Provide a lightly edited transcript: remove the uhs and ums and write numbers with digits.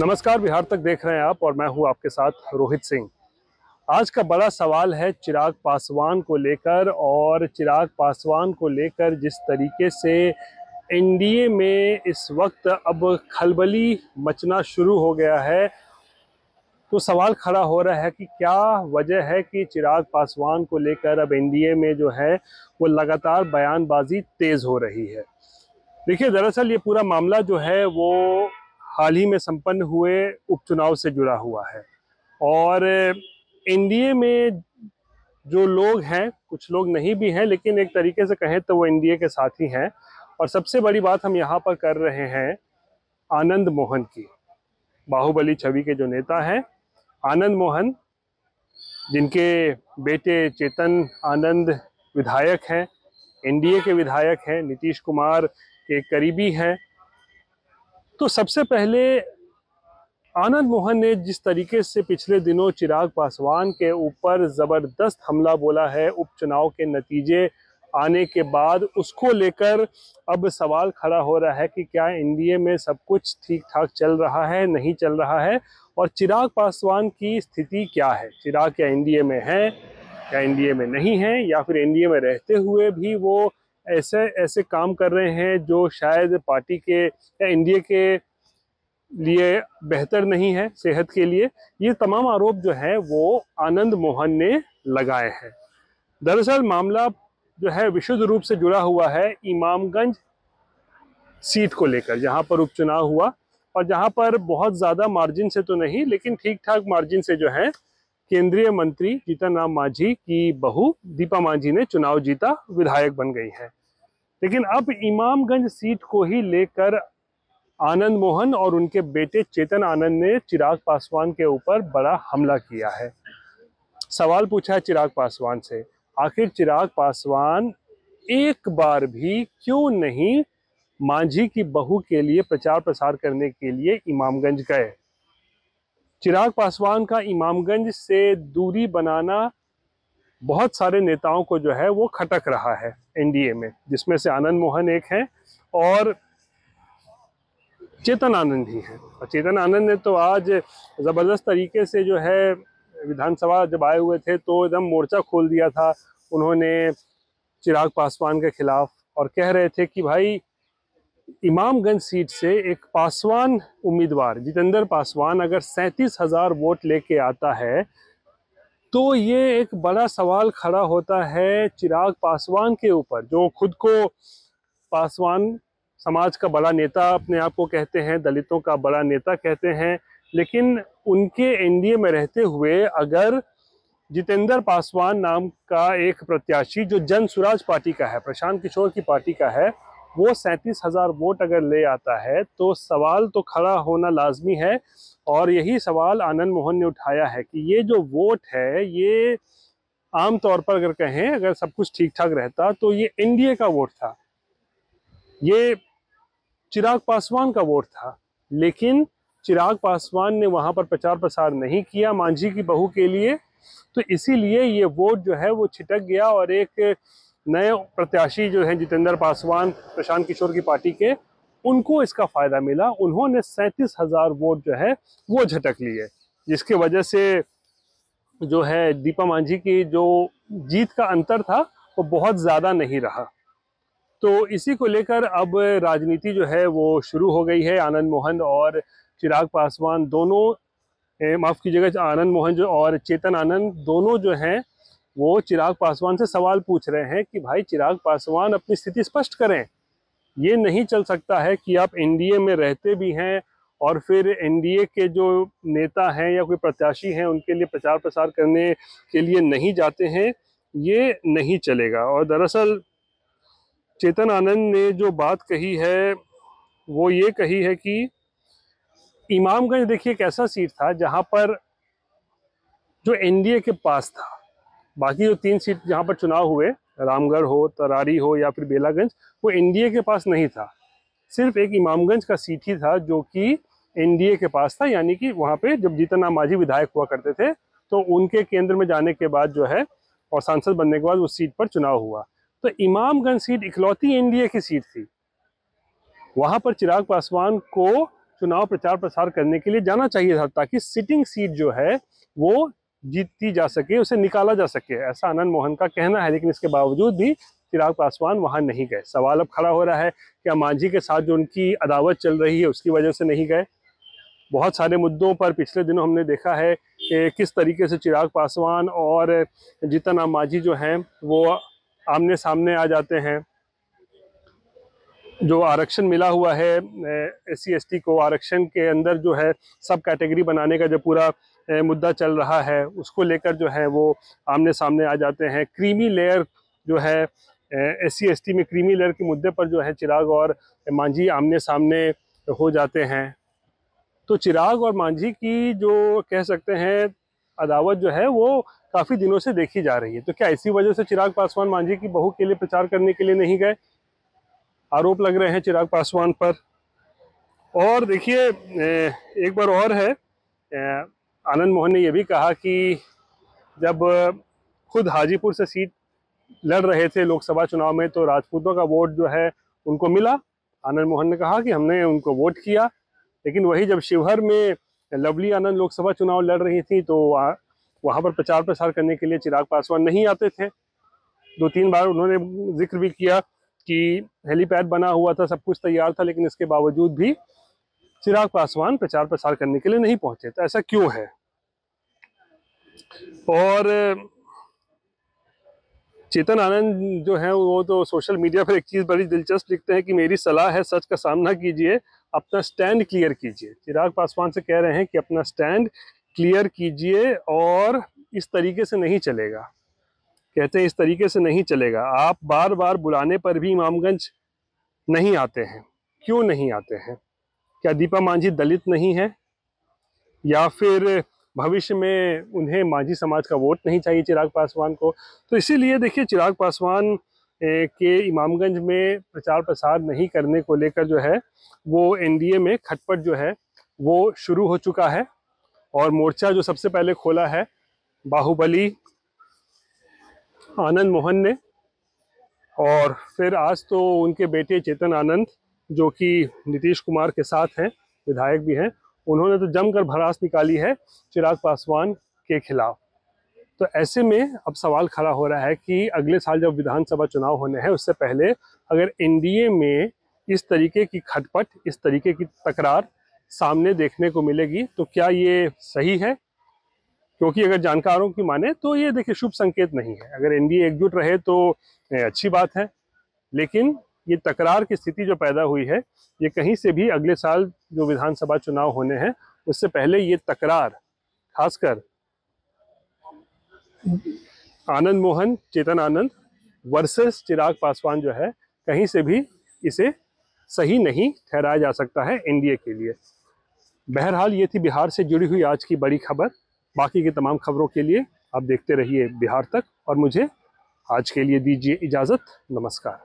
नमस्कार, बिहार तक देख रहे हैं आप और मैं हूं आपके साथ रोहित सिंह। आज का बड़ा सवाल है चिराग पासवान को लेकर, और चिराग पासवान को लेकर जिस तरीके से एनडीए में इस वक्त अब खलबली मचना शुरू हो गया है, तो सवाल खड़ा हो रहा है कि क्या वजह है कि चिराग पासवान को लेकर अब एनडीए में जो है वो लगातार बयानबाजी तेज हो रही है। देखिए, दरअसल ये पूरा मामला जो है वो हाल ही में संपन्न हुए उपचुनाव से जुड़ा हुआ है। और एनडीए में जो लोग हैं, कुछ लोग नहीं भी हैं, लेकिन एक तरीके से कहें तो वो एनडीए के साथी हैं। और सबसे बड़ी बात हम यहाँ पर कर रहे हैं आनंद मोहन की। बाहुबली छवि के जो नेता हैं आनंद मोहन, जिनके बेटे चेतन आनंद विधायक हैं, एनडीए के विधायक हैं, नीतीश कुमार के करीबी हैं। तो सबसे पहले आनंद मोहन ने जिस तरीके से पिछले दिनों चिराग पासवान के ऊपर जबरदस्त हमला बोला है उपचुनाव के नतीजे आने के बाद, उसको लेकर अब सवाल खड़ा हो रहा है कि क्या एनडीए में सब कुछ ठीक ठाक चल रहा है, नहीं चल रहा है, और चिराग पासवान की स्थिति क्या है। चिराग क्या एनडीए में है, क्या एनडीए में नहीं है, या फिर एनडीए में रहते हुए भी वो ऐसे ऐसे काम कर रहे हैं जो शायद पार्टी के या एनडीए के लिए बेहतर नहीं है, सेहत के लिए। ये तमाम आरोप जो है वो आनंद मोहन ने लगाए हैं। दरअसल मामला जो है विशुद्ध रूप से जुड़ा हुआ है इमामगंज सीट को लेकर, जहां पर उपचुनाव हुआ और जहां पर बहुत ज्यादा मार्जिन से तो नहीं, लेकिन ठीक ठाक मार्जिन से जो है केंद्रीय मंत्री जीतन राम मांझी की बहू दीपा मांझी ने चुनाव जीता, विधायक बन गई है। लेकिन अब इमामगंज सीट को ही लेकर आनंद मोहन और उनके बेटे चेतन आनंद ने चिराग पासवान के ऊपर बड़ा हमला किया है। सवाल पूछा है चिराग पासवान से, आखिर चिराग पासवान एक बार भी क्यों नहीं मांझी की बहू के लिए प्रचार प्रसार करने के लिए इमामगंज गए। चिराग पासवान का इमामगंज से दूरी बनाना बहुत सारे नेताओं को जो है वो खटक रहा है एनडीए में, जिसमें से आनंद मोहन एक हैं और चेतन आनंद ही है। और चेतन आनंद ने तो आज जबरदस्त तरीके से जो है विधानसभा जब आए हुए थे तो एकदम मोर्चा खोल दिया था उन्होंने चिराग पासवान के खिलाफ, और कह रहे थे कि भाई इमामगंज सीट से एक पासवान उम्मीदवार जितेंद्र पासवान अगर 37,000 वोट लेके आता है तो ये एक बड़ा सवाल खड़ा होता है चिराग पासवान के ऊपर, जो खुद को पासवान समाज का बड़ा नेता अपने आप को कहते हैं, दलितों का बड़ा नेता कहते हैं। लेकिन उनके एनडीए में रहते हुए अगर जितेंद्र पासवान नाम का एक प्रत्याशी जो जन स्वराज पार्टी का है, प्रशांत किशोर की पार्टी का है, वो 37,000 वोट अगर ले आता है तो सवाल तो खड़ा होना लाजमी है। और यही सवाल आनंद मोहन ने उठाया है कि ये जो वोट है ये आमतौर पर अगर कहें, अगर सब कुछ ठीक ठाक रहता तो ये एनडीए का वोट था, ये चिराग पासवान का वोट था। लेकिन चिराग पासवान ने वहां पर प्रचार प्रसार नहीं किया मांझी की बहू के लिए, तो इसीलिए ये वोट जो है वो छिटक गया और एक नए प्रत्याशी जो है जितेंद्र पासवान प्रशांत किशोर की पार्टी के, उनको इसका फायदा मिला। उन्होंने 37,000 वोट जो है वो झटक लिए, जिसके वजह से जो है दीपा मांझी की जो जीत का अंतर था वो बहुत ज्यादा नहीं रहा। तो इसी को लेकर अब राजनीति जो है वो शुरू हो गई है। आनंद मोहन और चिराग पासवान दोनों, माफ कीजिएगा, आनंद मोहन जो और चेतन आनंद दोनों जो हैं वो चिराग पासवान से सवाल पूछ रहे हैं कि भाई चिराग पासवान अपनी स्थिति स्पष्ट करें। ये नहीं चल सकता है कि आप एनडीए में रहते भी हैं और फिर एनडीए के जो नेता हैं या कोई प्रत्याशी हैं उनके लिए प्रचार प्रसार करने के लिए नहीं जाते हैं, ये नहीं चलेगा। और दरअसल चेतन आनंद ने जो बात कही है वो ये कही है कि इमामगंज देखिए एक ऐसा सीट था जहां पर जो एनडीए के पास था, बाकी जो 3 सीट जहां पर चुनाव हुए, रामगढ़ हो, तरारी हो या फिर बेलागंज, वो एनडीए के पास नहीं था। सिर्फ एक इमामगंज का सीट ही था जो कि एनडीए के पास था, यानी कि वहां पे जब जीतन राम मांझी विधायक हुआ करते थे तो उनके केंद्र में जाने के बाद जो है और सांसद बनने के बाद उस सीट पर चुनाव हुआ। तो इमामगंज सीट इकलौती एनडीए की सीट थी, वहां पर चिराग पासवान को चुनाव प्रचार प्रसार करने के लिए जाना चाहिए था, ताकि सिटिंग सीट जो है वो जीती जा सके, उसे निकाला जा सके, ऐसा आनंद मोहन का कहना है। लेकिन इसके बावजूद भी चिराग पासवान वहां नहीं गए। सवाल अब खड़ा हो रहा है, क्या मांझी के साथ जो उनकी अदावत चल रही है उसकी वजह से नहीं गए? बहुत सारे मुद्दों पर पिछले दिनों हमने देखा है कि किस तरीके से चिराग पासवान और जीतन राम मांझी जो हैं वो आमने सामने आ जाते हैं। जो आरक्षण मिला हुआ है SC ST को, आरक्षण के अंदर जो है सब कैटेगरी बनाने का जो पूरा मुद्दा चल रहा है, उसको लेकर जो है वो आमने सामने आ जाते हैं। क्रीमी लेयर जो है SC ST में क्रीमी लेयर के मुद्दे पर जो है चिराग और मांझी आमने सामने हो जाते हैं। तो चिराग और मांझी की जो कह सकते हैं अदावत जो है वो काफ़ी दिनों से देखी जा रही है। तो क्या इसी वजह से चिराग पासवान मांझी की बहू के लिए प्रचार करने के लिए नहीं गए? आरोप लग रहे हैं चिराग पासवान पर। और देखिए एक बार और है, आनंद मोहन ने यह भी कहा कि जब खुद हाजीपुर से सीट लड़ रहे थे लोकसभा चुनाव में तो राजपूतों का वोट जो है उनको मिला। आनंद मोहन ने कहा कि हमने उनको वोट किया, लेकिन वही जब शिवहर में लवली आनंद लोकसभा चुनाव लड़ रही थी तो वहाँ पर प्रचार प्रसार करने के लिए चिराग पासवान नहीं आते थे। 2-3 बार उन्होंने जिक्र भी किया कि हेलीपैड बना हुआ था, सब कुछ तैयार था, लेकिन इसके बावजूद भी चिराग पासवान प्रचार प्रसार करने के लिए नहीं पहुंचे। तो ऐसा क्यों है? और चेतन आनंद जो है वो तो सोशल मीडिया पर एक चीज़ बड़ी दिलचस्प लिखते हैं कि मेरी सलाह है सच का सामना कीजिए, अपना स्टैंड क्लियर कीजिए। चिराग पासवान से कह रहे हैं कि अपना स्टैंड क्लियर कीजिए और इस तरीके से नहीं चलेगा। कहते हैं इस तरीके से नहीं चलेगा। आप बार बार बुलाने पर भी इमामगंज नहीं आते हैं, क्यों नहीं आते हैं? क्या दीपा मांझी दलित नहीं है, या फिर भविष्य में उन्हें मांझी समाज का वोट नहीं चाहिए चिराग पासवान को? तो इसीलिए देखिए चिराग पासवान के इमामगंज में प्रचार प्रसार नहीं करने को लेकर जो है वो NDA में खटपट जो है वो शुरू हो चुका है। और मोर्चा जो सबसे पहले खोला है बाहुबली आनंद मोहन ने, और फिर आज तो उनके बेटे चेतन आनंद जो कि नीतीश कुमार के साथ हैं, विधायक भी हैं, उन्होंने तो जमकर भड़ास निकाली है चिराग पासवान के खिलाफ। तो ऐसे में अब सवाल खड़ा हो रहा है कि अगले साल जब विधानसभा चुनाव होने हैं उससे पहले अगर NDA में इस तरीके की खटपट, इस तरीके की तकरार सामने देखने को मिलेगी तो क्या ये सही है? क्योंकि अगर जानकारों की माने तो ये देखिए शुभ संकेत नहीं है। अगर NDA एकजुट रहे तो अच्छी बात है, लेकिन ये तकरार की स्थिति जो पैदा हुई है ये कहीं से भी अगले साल जो विधानसभा चुनाव होने हैं उससे पहले ये तकरार, खासकर आनंद मोहन, चेतन आनंद वर्सेस चिराग पासवान जो है, कहीं से भी इसे सही नहीं ठहराया जा सकता है NDA के लिए। बहरहाल ये थी बिहार से जुड़ी हुई आज की बड़ी खबर। बाकी की तमाम खबरों के लिए आप देखते रहिए बिहार तक, और मुझे आज के लिए दीजिए इजाज़त। नमस्कार।